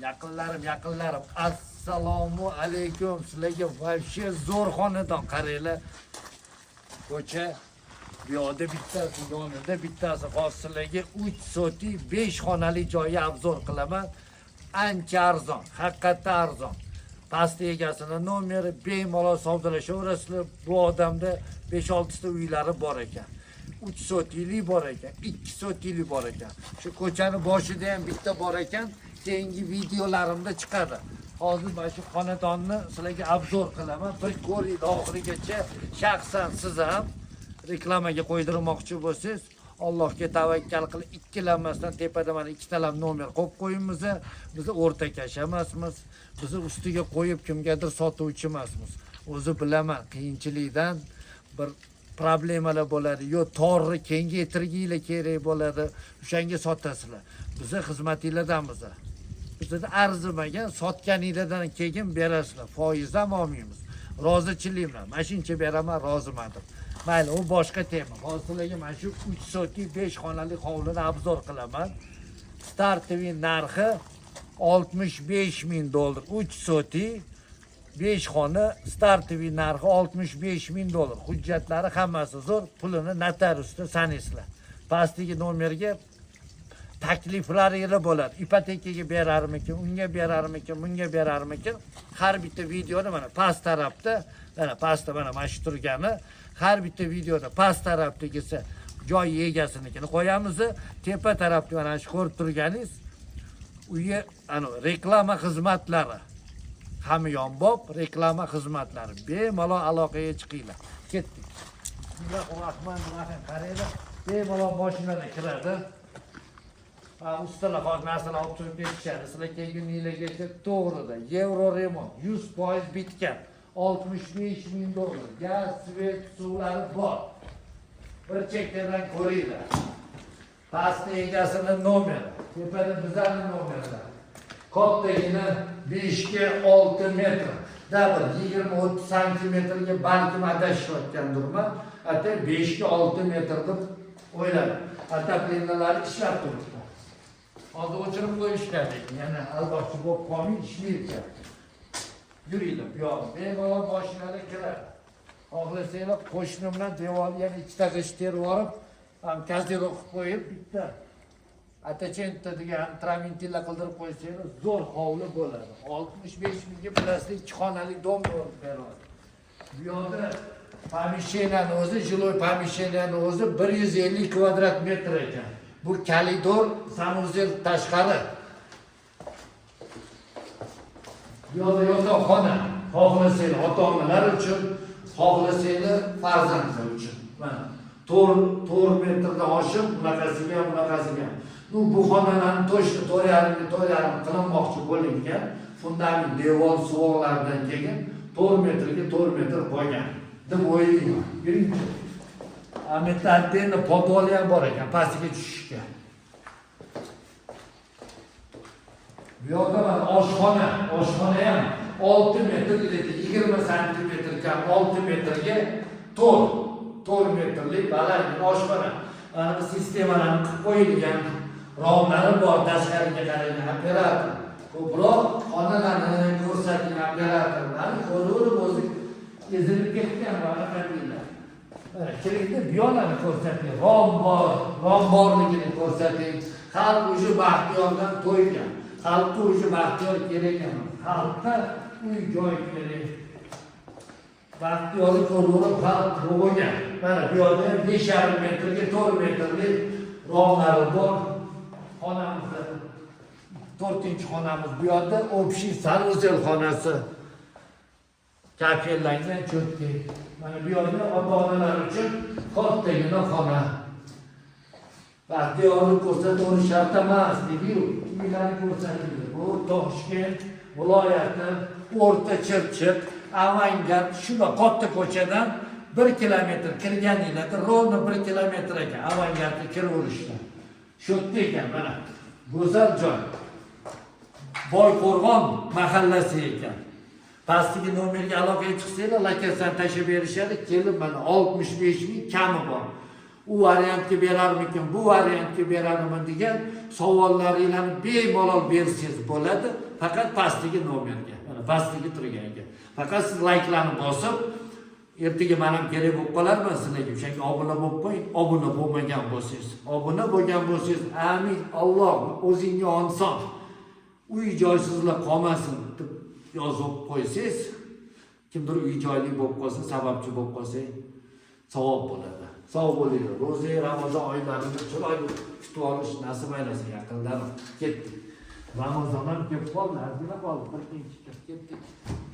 Yaqinlarim, assalomu alaykum. Sizlarga voобще zo'r xonadon qaranglar. Ko'cha bu yoqda bittasi, yonida bittasi. Hozir sizlarga 3 so'ti 5 xonali joyni obzor qilaman. Ancha arzon, haqiqatda arzon. Pastda egasini nomeri bemalol savdolashaverasizlar. Bu odamda 5-6 ta uylari bor ekan. 3 so'tili bor ekan, 2 so'tili bor ekan. Shu ko'chani boshida ham bitta bor ekan. Keyingi videolarimda chiqadi. Hozir mana shu xonadonni sizlarga obzor qilaman. Bir ko'ring oxirigacha. Shaxsan siz ham reklamaga qo'ydirmoqchi bo'lsangiz, Allohga tavakkal qilib ikkilanmasdan tepada mana ikkitalam nomer qo'yib qo'yimiz. Biz o'rtakash emasmiz. Biz ustiga qo'yib kimgadir sotuvchi emasmiz. O'zi bilaman, qiyinchilikdan bir problemalar bo'ladi. Yo torni kengaytirginglar kerak bo'ladi. O'shanga sotasizlar. Biz xizmatinglardamiz. Bizda arzimagan sotganinglardan keyin berasizlar. Foiz ham olmaymiz. Rozichilikman. Mashincha beraman, roziman. Mayli, u boshqa tema. Hozir sizlarga mana shu 3 so'tli 5 xonali hovlini obzor qilaman. Startoviy narxi $65,000. 3 so'ti 5 xona startoviy narxi $65,000. Hujjatlari hammasi zo'r, pulini notariusda sanaysizlar. Pastdagi nomerga takliflaringiz bo'ladi. Ipotekaga berarmikin, unga berarmikin, bunga berarmikin. Har bitta videoda mana past tarafda, mana pastda mana shu turgani, har bitta videoda past tarafdagisi joy egasinikini qo'yamiz. Tepa tarafda mana shu ko'rib turganingiz uyi reklama xizmatlari. Hamyonbop reklama xizmatlari. Bemalol aloqaga chiqinglar. Ketdik. Bismillahirrohmanirrohim. Qaranglar, bemalol mashinaga kiradi. Ustalar hozir narsalar olib turib ketishadi. Sizlar kelguninglargacha to'g'rida Euro remont 100% bitgan. $65,000. Gaz, svet, suvlari bor. Bir chekkadan ko'ringlar. Pastda egasini nomeri, tepada bizning nomerlar. Kattagina 5 ga 6 metr. Dabir 20-30 santimetrga balkim adashayotgandirman. Ata 5 ga 6 metr deb o'yladim. Ataplennalar ishlab turibdi. Hozir o'chirib qo'yishgan ekan. Yana albatta bo'lib qolmay ishlayapti. Yuringlar, bu yoqqa bemalol mashinalar kiradi. Xohlasanglar qo'shnim bilan devorni yana ikkita g'isht terib olib, ham kazirok qilib qo'yib, bitta atachenta degan travintilla qildirib qo'ysanglar, zo'r hovli bo'ladi. 65,000 ga plastik 2 xonali dom beradi. Bu yoqda pomeshcheniyani o'zi, jiloy pomeshcheniyani o'zi 150 kvadrat metr ekan. Bu kalidor, sanuzel tashqari. Bu yoqda yotoqxona, xohlasanglar ota-onalar uchun, xohlasanglar farzandlar uchun. Mana 4 metrdan oshib, bunaqasiga ham, bunaqasiga ham. Bu xonalarni to'shni 4,5 qilinmoqchi bo'lingan. Fundament devor suvoqlardan keyin 4 metrga 4 metr qo'ygan deb o'ylayman. Birinchi Ametadeni podoli ham bor ekan, pastiga tushishga. Bu yoqda mana oshxona ham 6 metr, 20 santimetr kam 6 metrga 4 metrlik baland oshxona. Ana sistemalarni qilib qo'yilgan, romlari bor, tashqariga qaragan operator. Ko'proq xonalarni ko'rsatgan operatorlar ko'rib o'zi ezilib ketgan vaqtlar. Kerakli biyolani ko'rsating, rom borligini ko'rsating. Xalq o'sha baxtiyordan to'ygan. Xalqqa o'sha baxtiyor kerak emas. Xalqqa uy-joy kerak. Baxtiyorni ko'rib xalq bo'lgan. Mana bu yerda 5,5 metrga 4 metrlik romlari bor. Xonamiz 4-xonamiz bu yerda общий sanuzel xonasi. Kafellangan cho'tki. Mana bu yerda ota-onalar uchun kattagina xona. Baxtiyorni ko'rsatib shart emas, deydi-yu, uylarni ko'rsatadi. Bu Toshkent viloyati O'rta Chirchiq, Avangard, shuna katta ko'chadan 1 kilometr kirganinglarda rovno 1 kilometr ekan Avangardga kiraverishda. Shu yerda ekan mana. Go'zal joy. Boyqo'rg'on mahallasi ekan. Pastdagi nomerga aloqaga chiqsanglar, lokatsiyani tashib berishadi. Kelib mana 65,000 kami bor. u variantga berarmikin, bu variantga berarmi degan savollaringizni bemalol bersangiz bo'ladi. Faqat pastdagi nomerga, mana pastdagi turganga. Faqat siz layklarni bosib, ertaga men ham kerak bo'lib qolarman sizlarga. O'shanga obuna bo'lib qo'ying. Obuna bo'lmagan bo'lsangiz, obuna bo'lgan bo'lsangiz, amin Alloh o'zingga onson. Uy joysizlar qolmasin deb yozib qo'ysangiz, kimdir uy joyli bo'lib qolsa, sababchi bo'lib qolsa, savob bo'ladi. Sog' bo'linglar. Ro'za Ramazon oylarini chiroyli kutib olish nasib aylasin yaqindan. Ketdik. Ramazon ham kelib qoldi, azgina qoldi, bir qiyinchilik ketdik.